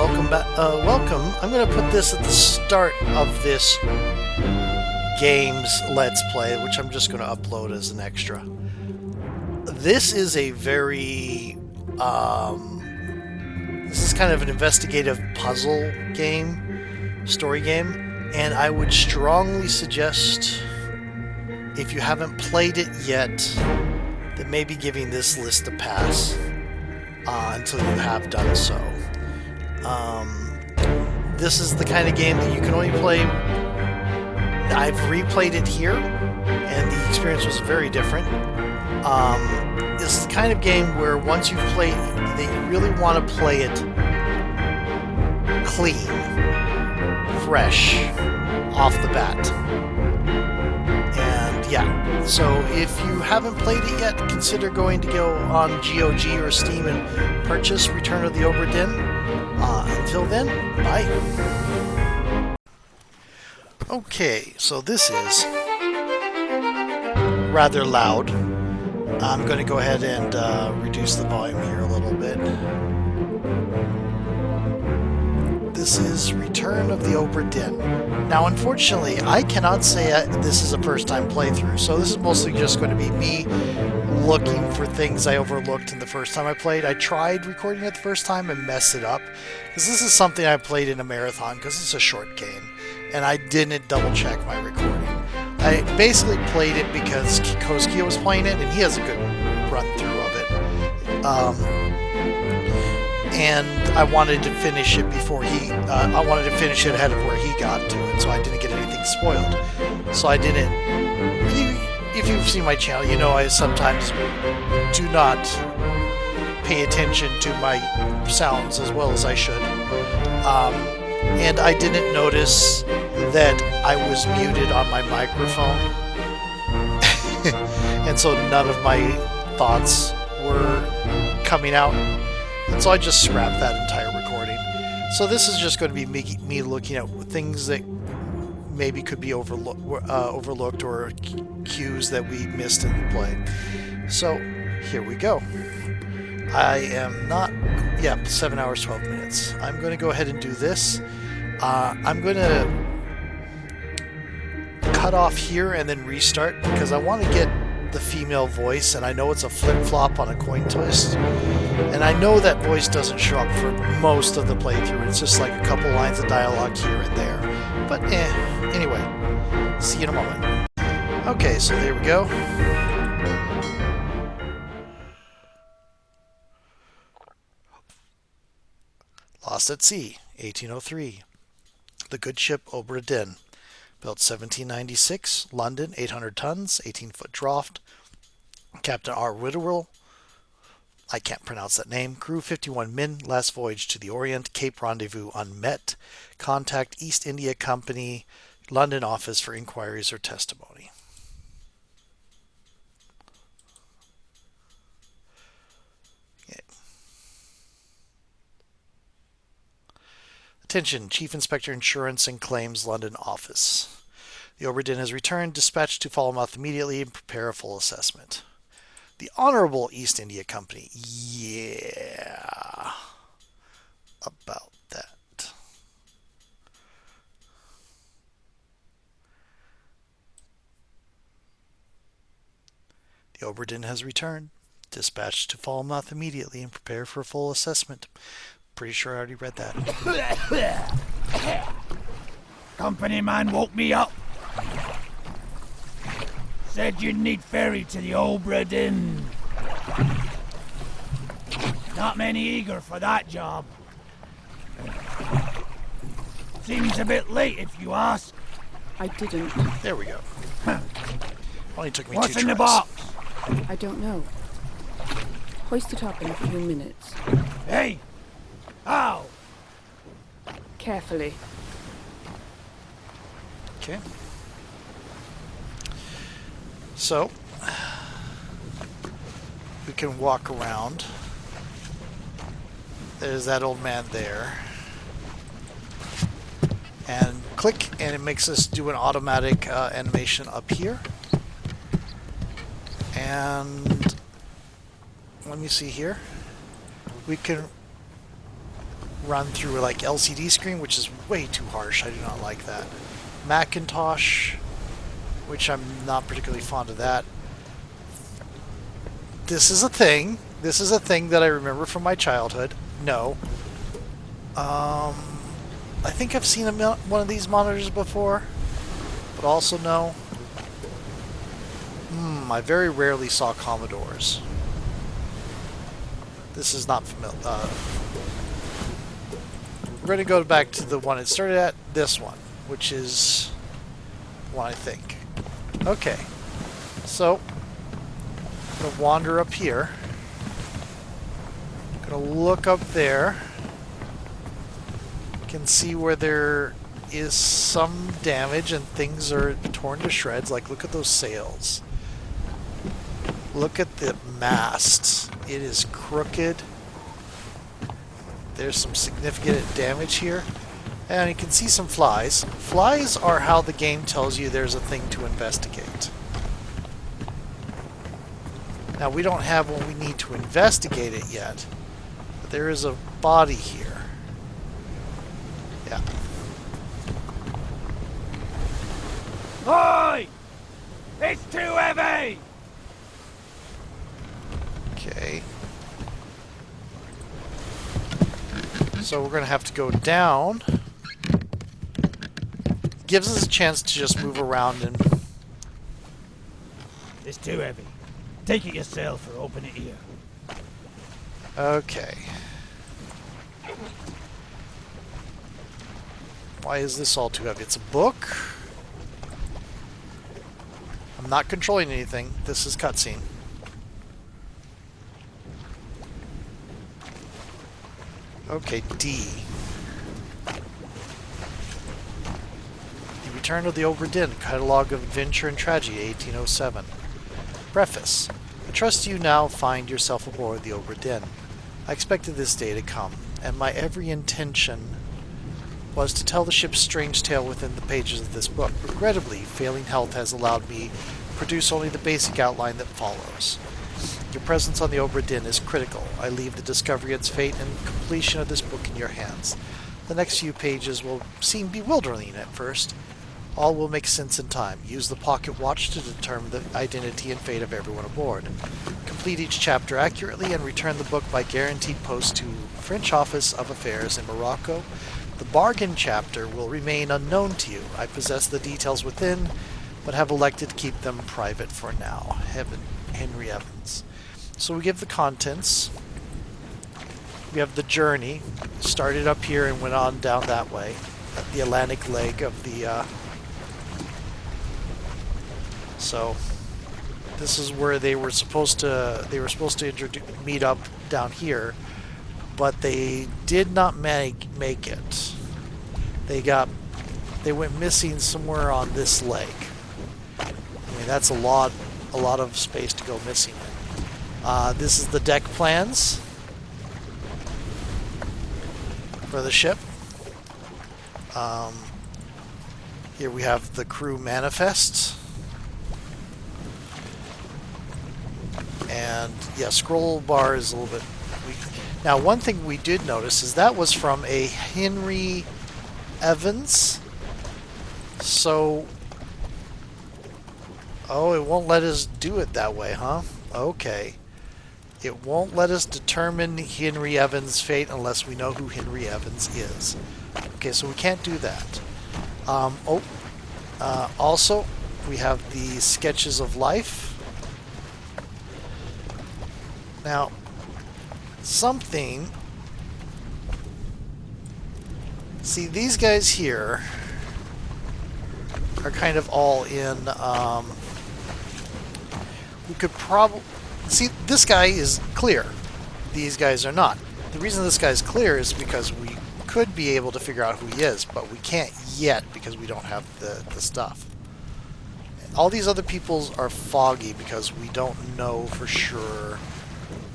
welcome back. Welcome. I'm going to put this at the start of this game's Let's Play, which I'm just going to upload as an extra. This is a very, this is kind of an investigative puzzle game, story game, and I would strongly suggest, if you haven't played it yet, that maybe giving this list a pass until you have done so. This is the kind of game that you can only play. I've replayed it here, and the experience was very different. This is the kind of game where once you've played, that you really want to play it clean, fresh, off the bat. And yeah, so if you haven't played it yet, consider going to go on GOG or Steam and purchase Return of the Obra Dinn. Until then, bye. Okay, so this is rather loud. I'm going to go ahead and reduce the volume here a little bit. This is Return of the Obra Dinn. Now, unfortunately, I cannot say this is a first-time playthrough, so this is mostly just going to be me looking for things I overlooked in the first time I played. I tried recording it the first time and messed it up, because this is something I played in a marathon, because it's a short game, and I didn't double-check my recording. I basically played it because Koskia was playing it, and he has a good run-through of it. And I wanted to finish it before I wanted to finish it ahead of where he got to it, so I didn't get anything spoiled. So I didn't... If you've seen my channel, you know I sometimes do not pay attention to my sounds as well as I should. And I didn't notice that I was muted on my microphone. And so none of my thoughts were coming out. And so I just scrapped that entire recording. So this is just going to be me looking at things that maybe could be overlooked or cues that we missed in the play. So here we go. I am not... Yeah, 7 hours, 12 minutes. I'm going to go ahead and do this. I'm going to cut off here and then restart because I want to get the female voice, and I know it's a flip-flop on a coin twist, and I know that voice doesn't show up for most of the playthrough. It's just like a couple lines of dialogue here and there. But anyway, see you in a moment. Okay, so there we go. Lost at Sea, 1803. The good ship Obra Dinn. Built 1796, London, 800 tons, 18-foot draft. Captain R. Whitterell, I can't pronounce that name. Crew 51 men. Last voyage to the Orient. Cape rendezvous unmet. Contact East India Company, London office for inquiries or testimony. Okay. Attention, Chief Inspector Insurance and Claims, London office. The Obra Dinn has returned. Dispatched to Falmouth immediately and prepare a full assessment. The Honorable East India Company. Yeah. About that. The Obra Dinn has returned. Dispatched to Falmouth immediately and prepare for a full assessment. Pretty sure I already read that. Company man woke me up. Said you'd need ferry to the Obra Dinn. Not many eager for that job. Seems a bit late if you ask. I didn't. There we go. Only took me What's 2 in the tries. box? I don't know. Hoist it up in a few minutes. Hey! How? Carefully. Okay. So, we can walk around. There's that old man there. And click, and it makes us do an automatic animation up here. And let me see here. We can run through like LCD screen, which is way too harsh. I do not like that. Macintosh, which I'm not particularly fond of that. This is a thing. This is a thing that I remember from my childhood. No. I think I've seen one of these monitors before, but also no. I very rarely saw Commodores. This is not familiar. We're going to go back to the one it started at, this one, which is one I think. Okay, so I'm going to wander up here. I'm going to look up there. You can see where there is some damage and things are torn to shreds. Like, look at those sails. Look at the mast. It is crooked. There's some significant damage here. And you can see some flies. Flies are how the game tells you there's a thing to investigate. Now, we don't have what we need to investigate it yet. But there is a body here. Yeah. Oi! It's too heavy! Okay. So we're going to have to go down. Gives us a chance to just move around and... It's too heavy. Take it yourself or open it here. Okay. Why is this all too heavy? It's a book. I'm not controlling anything. This is cutscene. Okay, D. The Return of the Obra Dinn, Catalogue of Adventure and Tragedy, 1807. Preface. I trust you now find yourself aboard the Obra Dinn. I expected this day to come, and my every intention was to tell the ship's strange tale within the pages of this book. Regrettably, failing health has allowed me to produce only the basic outline that follows. Your presence on the Obra Dinn is critical. I leave the discovery of its fate and completion of this book in your hands. The next few pages will seem bewildering at first. All will make sense in time. Use the pocket watch to determine the identity and fate of everyone aboard. Complete each chapter accurately and return the book by guaranteed post to French Office of Affairs in Morocco. The bargain chapter will remain unknown to you. I possess the details within, but have elected to keep them private for now. Henry Evans. So we give the contents. We have the journey. Started up here and went on down that way. At the Atlantic leg of the... So this is where they were supposed to meet up down here, but they did not make it. They went missing somewhere on this lake. I mean, that's a lot of space to go missing in. This is the deck plans for the ship. Here we have the crew manifest. And yeah, scroll bar is a little bit weak. Now, one thing we did notice is that was from a Henry Evans. So, oh, it won't let us do it that way, huh? Okay. It won't let us determine Henry Evans' fate unless we know who Henry Evans is. Okay, so we can't do that. Also, we have the sketches of life. Now, something... See, these guys here are kind of all in... we could probably... See, this guy is clear. These guys are not. The reason this guy's clear is because we could be able to figure out who he is, but we can't yet because we don't have the stuff. All these other peoples are foggy because we don't know for sure.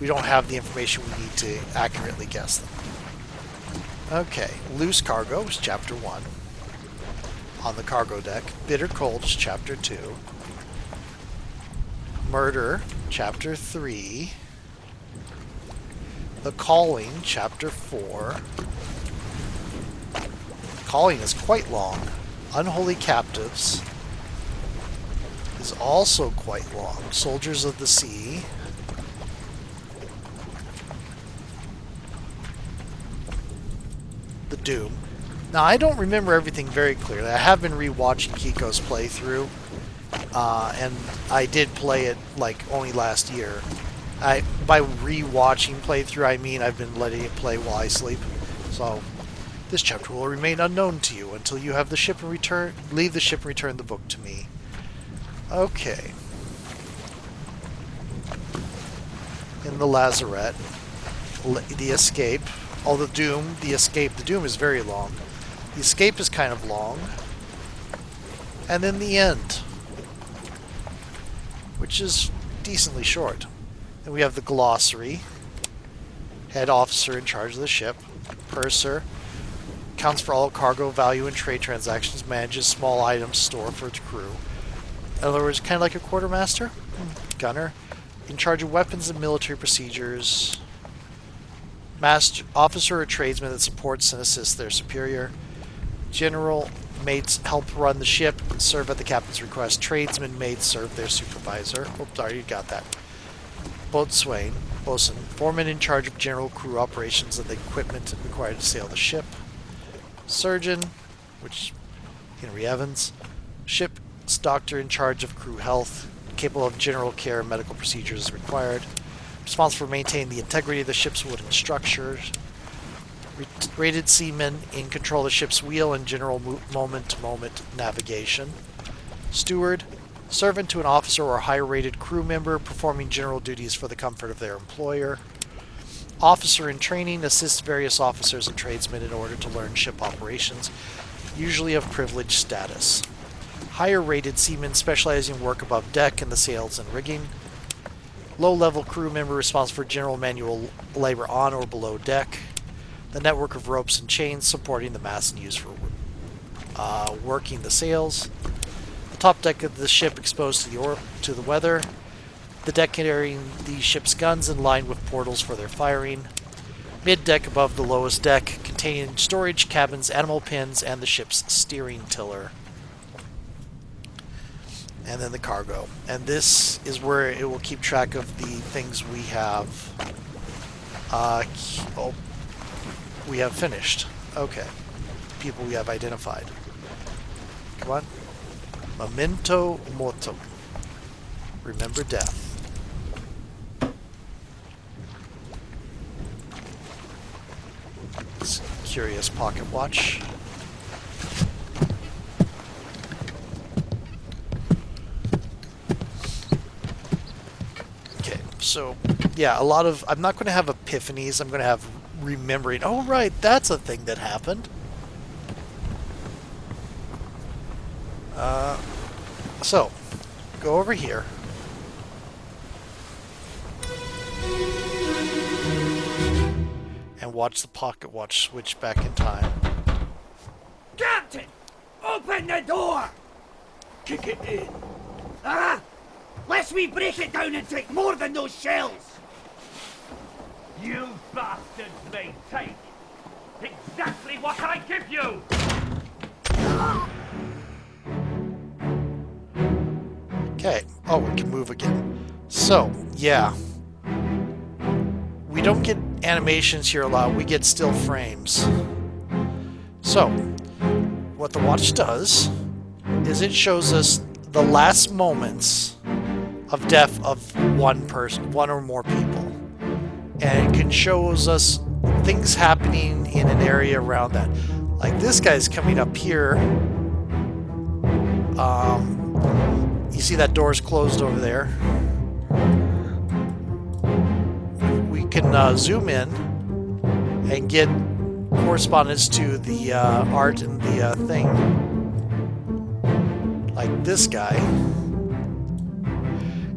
We don't have the information we need to accurately guess them. Okay, Loose Cargo is Chapter 1. On the cargo deck. Bitter Cold is Chapter 2. Murder, Chapter 3. The Calling, Chapter 4. calling is quite long. Unholy Captives is also quite long. Soldiers of the Sea. The Doom. Now, I don't remember everything very clearly. I have been rewatching Kiko's playthrough, and I did play it like only last year. By rewatching playthrough, I mean I've been letting it play while I sleep. So, this chapter will remain unknown to you until you have the ship and leave the ship and return the book to me. Okay. In the lazarette, the escape. Oh, the Doom, the escape. The Doom is very long. The escape is kind of long. And then the end, which is decently short. Then we have the glossary. Head officer in charge of the ship. Purser. Accounts for all cargo value and trade transactions. Manages small items stored for its crew. In other words, kind of like a quartermaster. Gunner. In charge of weapons and military procedures. Master, officer or tradesman that supports and assists their superior. General mates help run the ship and serve at the captain's request. Tradesmen mates serve their supervisor. Oops, sorry, you got that. Boatswain, bosun, foreman in charge of general crew operations and the equipment required to sail the ship. Surgeon, which Henry Evans. Ship's doctor in charge of crew health, capable of general care and medical procedures as required. Responsible for maintaining the integrity of the ship's wooden structures. Rated seaman in control of the ship's wheel and general moment-to-moment navigation. Steward, servant to an officer or higher rated crew member performing general duties for the comfort of their employer. Officer in training, assists various officers and tradesmen in order to learn ship operations, usually of privileged status. Higher rated seaman specializing in work above deck and the sails and rigging. Low-level crew member responsible for general manual labor on or below deck. The network of ropes and chains supporting the mast and used for working the sails. The top deck of the ship exposed to the weather. The deck carrying the ship's guns in line with portals for their firing. Mid-deck above the lowest deck, containing storage cabins, animal pens, and the ship's steering tiller. And then the cargo. And this is where it will keep track of the things we have. We have finished. Okay. People we have identified. Come on. Memento mortem. Remember death. It's a curious pocket watch. Okay, so yeah, a lot of I'm not going to have epiphanies. I'm going to have remembering. Oh right, that's a thing that happened. So go over here. And watch the pocket watch switch back in time. Captain! Open the door! Kick it in. Ah! Lest we break it down and take more than those shells! You bastards may take exactly what I give you! Okay. Oh, we can move again. So, yeah. We don't get animations here a lot. We get still frames. So, what the watch does is it shows us the last moments of death of one person, one or more people. And it can shows us things happening in an area around that. Like this guy's coming up here. You see that door's closed over there. We can zoom in and get correspondence to the art and the thing. Like this guy.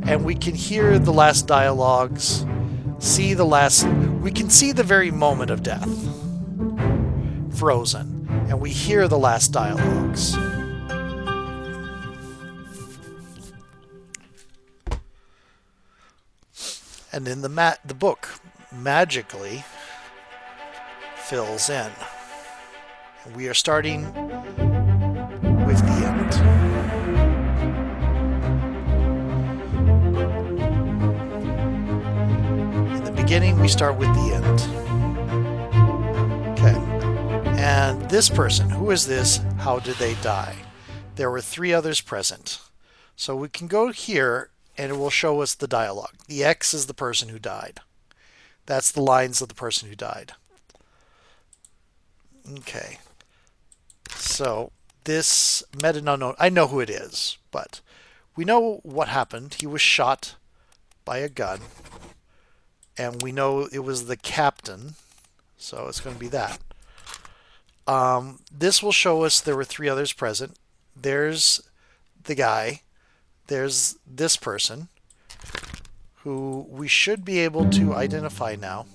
And we can hear the last dialogues. We can see the very moment of death. Frozen. And we hear the last dialogues. And then the book magically fills in. We are starting with the end. In the beginning, we start with the end. Okay. And this person, who is this? How did they die? There were 3 others present. So we can go here and it will show us the dialogue. The X is the person who died. That's the lines of the person who died. Okay. So this meta-unknown, I know who it is, but we know what happened. He was shot by a gun, and we know it was the captain, so it's going to be that. This will show us there were 3 others present. There's the guy. There's this person, who we should be able to identify now.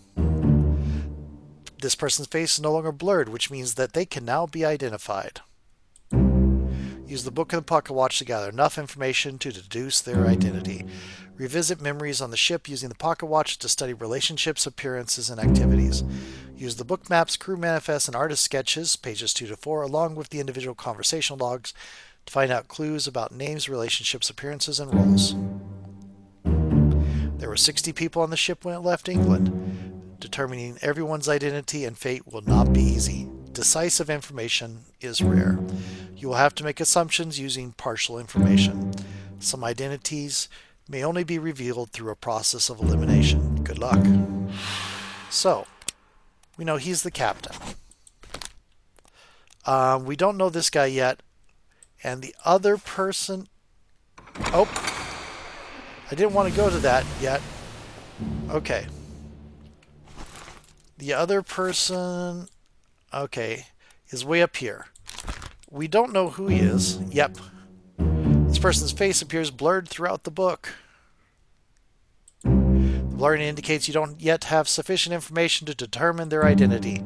This person's face is no longer blurred, which means that they can now be identified. Use the book and the pocket watch to gather enough information to deduce their identity. Revisit memories on the ship using the pocket watch to study relationships, appearances, and activities. Use the book maps, crew manifests, and artist sketches, pages 2 to 4, along with the individual conversational logs to find out clues about names, relationships, appearances, and roles. There were 60 people on the ship when it left England. Determining everyone's identity and fate will not be easy. Decisive information is rare. You will have to make assumptions using partial information. Some identities may only be revealed through a process of elimination. Good luck. So, we know he's the captain. We don't know this guy yet. And the other person... Oh! I didn't want to go to that yet. Okay. The other person... Okay. Is way up here. We don't know who he is. Yep. This person's face appears blurred throughout the book. The blurring indicates you don't yet have sufficient information to determine their identity.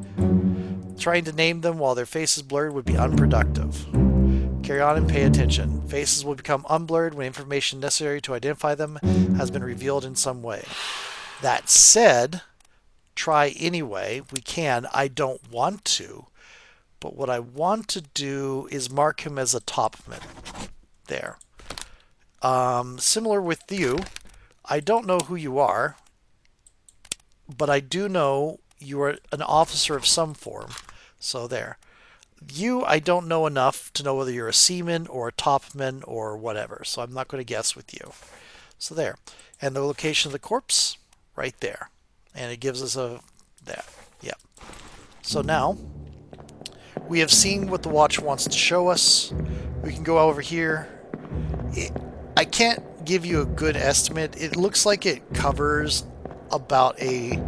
Trying to name them while their face is blurred would be unproductive. Carry on and pay attention. Faces will become unblurred when information necessary to identify them has been revealed in some way. That said, try anyway. We can. I don't want to. But what I want to do is mark him as a topman. There. Similar with you, I don't know who you are, but I do know you are an officer of some form. So there. You, I don't know enough to know whether you're a seaman or a topman or whatever, so I'm not going to guess with you. So there. And the location of the corpse, right there. And it gives us a... that. Yep. So now, we have seen what the watch wants to show us. We can go over here. I can't give you a good estimate. It looks like it covers about a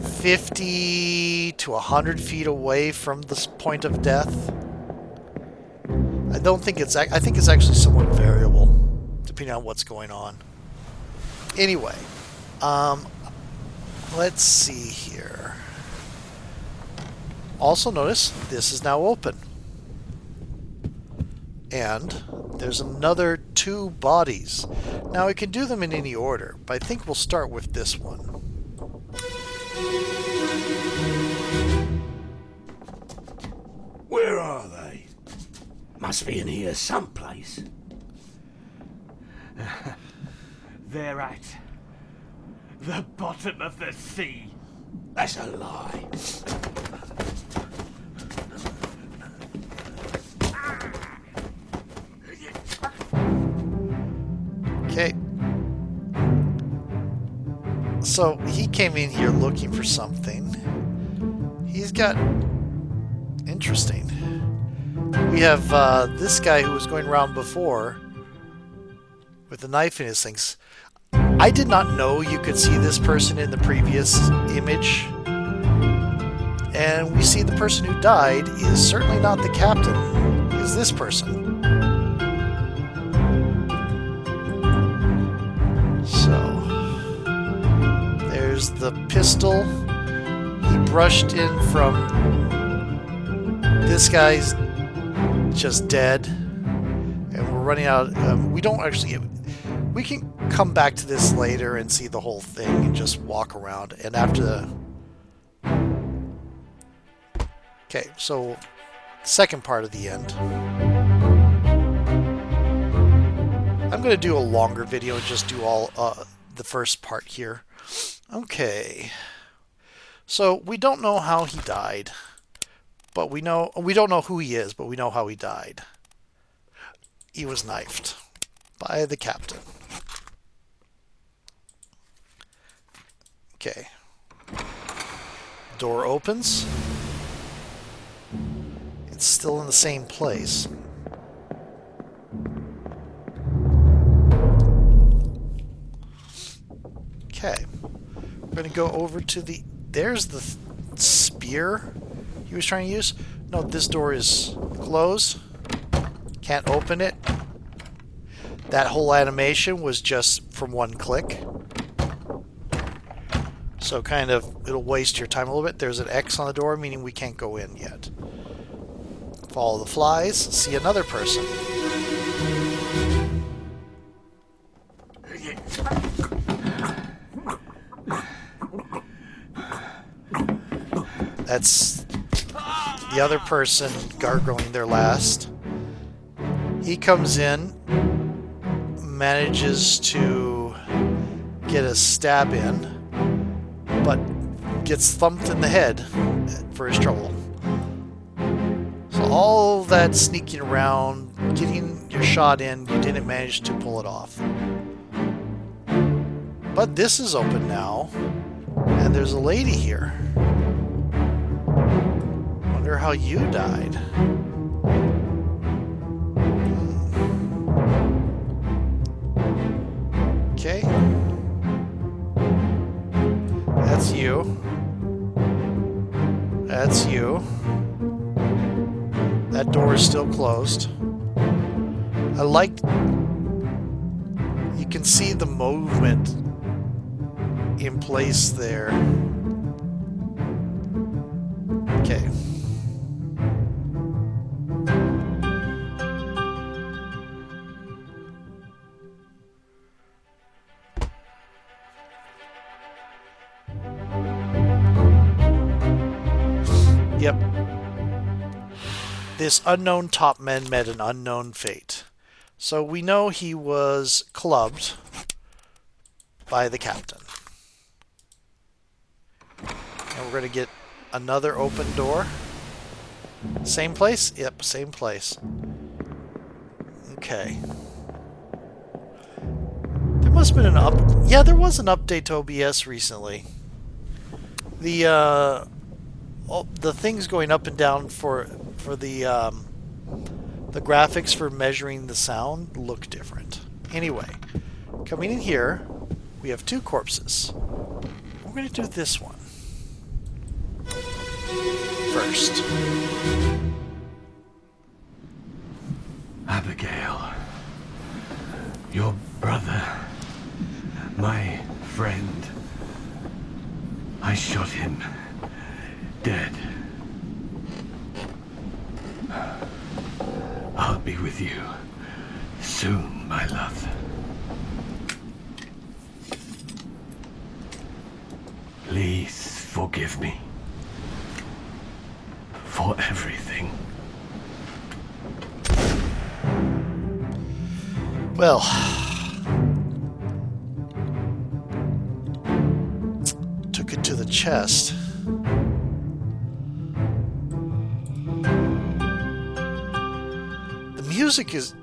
50 to 100 feet away from this point of death. I don't think it's... I think it's actually somewhat variable, depending on what's going on. Anyway, let's see here. Also notice, this is now open. And there's another 2 bodies. Now, I can do them in any order, but I think we'll start with this one. Where are they? Must be in here someplace. They're at the bottom of the sea. That's a lie. Okay. So, he came in here looking for something. He's got... Interesting. We have this guy who was going around before with a knife in his things. I did not know you could see this person in the previous image. And we see the person who died is certainly not the captain. Is this person. So, there's the pistol. He brushed in from... This guy's just dead. And we're running out... we don't actually... We can come back to this later and see the whole thing and just walk around. And after the... Okay, so second part of the end. I'm going to do a longer video and just do all the first part here. Okay. So we don't know how he died, but we don't know who he is, but we know how he died. He was knifed by the captain. Okay. Door opens. It's still in the same place. Okay. We're going to go over to the... There's the spear he was trying to use. No, this door is closed. Can't open it. That whole animation was just from one click. So kind of, it'll waste your time a little bit. There's an X on the door, meaning we can't go in yet. Follow the flies. See another person. That's the other person gargling their last. He comes in, manages to get a stab in, but gets thumped in the head for his trouble. So all that sneaking around, getting your shot in, you didn't manage to pull it off. But this is open now, and there's a lady here. Wonder how you died. Okay. That's you. That's you. That door is still closed. I like... You can see the movement in place there. Okay. Yep. This unknown topman met an unknown fate. So we know he was clubbed by the captain. And we're going to get another open door. Same place? Yep, same place. Okay. There must have been an Yeah, there was an update to OBS recently. The things going up and down for the graphics for measuring the sound look different. Anyway, coming in here, we have two corpses. We're going to do this one first. Abigail, your brother, my friend, I shot him dead. I'll be with you soon, my love. Please forgive me for everything. Well, took it to the chest. The music is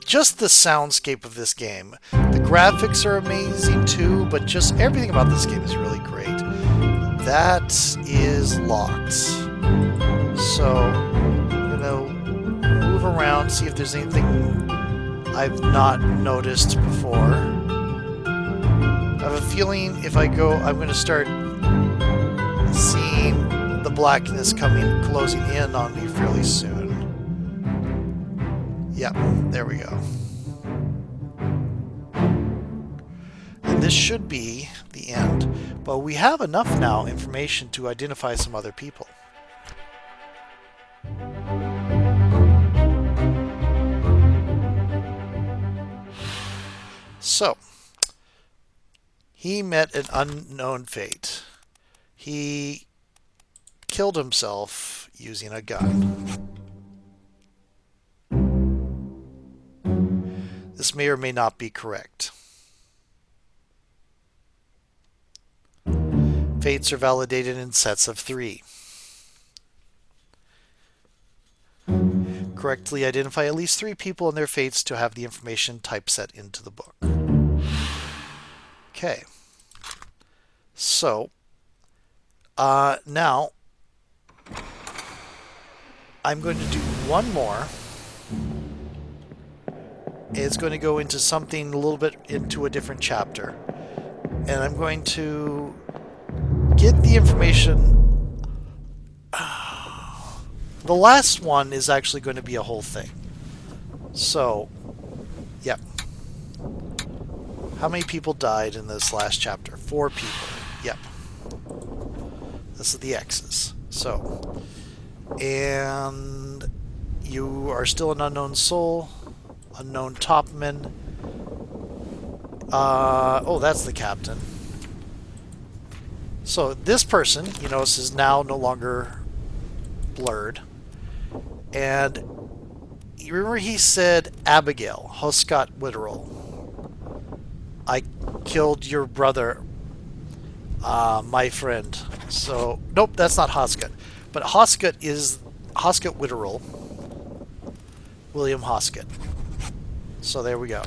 just the soundscape of this game. The graphics are amazing too, but just everything about this game is really great. That is locked. So I'm gonna move around, see if there's anything I've not noticed before. I have a feeling if I go, I'm going to start seeing the blackness closing in on me fairly soon. Yep, there we go. And this should be the end, but we have enough now information to identify some other people. So, he met an unknown fate. He killed himself using a gun. This may or may not be correct. Fates are validated in sets of 3. Correctly identify at least 3 people and their fates to have the information typeset into the book. Okay. So, now, I'm going to do one more. It's going to go into something a little bit into a different chapter. And I'm going to get the information. The last one is actually going to be a whole thing. So, yep. How many people died in this last chapter? 4 people. Yep. This is the X's. So, and you are still an unknown soul, unknown topman. Oh, that's the captain. So this person, you notice, is now no longer blurred. And you remember he said Abigail, Hoscott Witterell. I killed your brother, my friend. So, nope, that's not Hoscott. But Hoscott is Hoscott Witterell. William Hoscott. So there we go.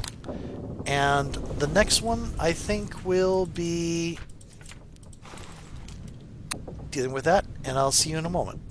And the next one, I think, will be dealing with that, and I'll see you in a moment.